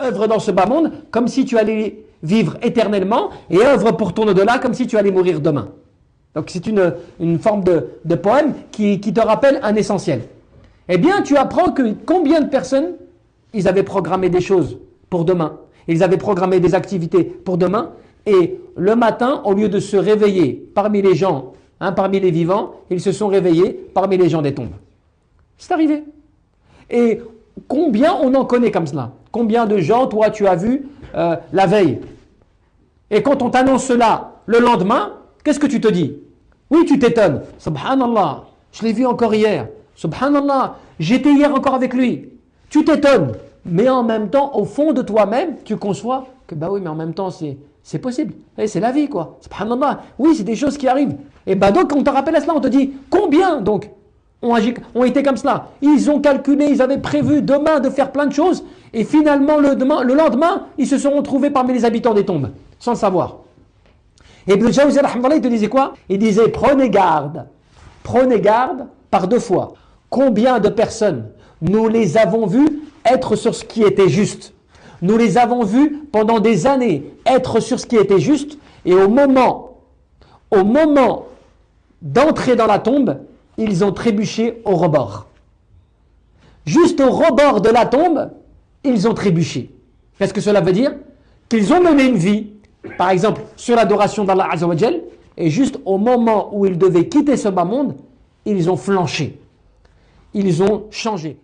œuvre dans ce bas monde comme si tu allais vivre éternellement et œuvre pour ton au-delà comme si tu allais mourir demain. Donc c'est une forme de poème qui te rappelle un essentiel. Eh bien, tu apprends que combien de personnes, ils avaient programmé des choses pour demain. Ils avaient programmé des activités pour demain. Et le matin, au lieu de se réveiller parmi les gens, parmi les vivants, ils se sont réveillés parmi les gens des tombes. C'est arrivé. Et combien on en connaît comme cela? Combien de gens, toi, tu as vu la veille? Et quand on t'annonce cela le lendemain, qu'est-ce que tu te dis? Oui, tu t'étonnes. Subhanallah, je l'ai vu encore hier. Subhanallah, j'étais hier encore avec lui. Tu t'étonnes. Mais en même temps, au fond de toi-même, tu conçois que bah oui, mais en même temps, c'est possible. Et c'est la vie, quoi. Subhanallah. Oui, c'est des choses qui arrivent. Et bah donc, on te rappelle à cela, on te dit combien donc ont été comme cela. Ils ont calculé, ils avaient prévu demain de faire plein de choses. Et finalement, le lendemain, ils se sont retrouvés parmi les habitants des tombes, sans le savoir. Et Ibn Jawzi, il te disait quoi? Il disait prenez garde par deux fois. Combien de personnes nous les avons vues être sur ce qui était juste? Nous les avons vus pendant des années être sur ce qui était juste, et au moment d'entrer dans la tombe, ils ont trébuché au rebord. Juste au rebord de la tombe, ils ont trébuché. Qu'est-ce que cela veut dire? Qu'ils ont mené une vie, par exemple, sur l'adoration d'Allah Azza wa Jal, et juste au moment où ils devaient quitter ce bas monde, ils ont flanché. Ils ont changé.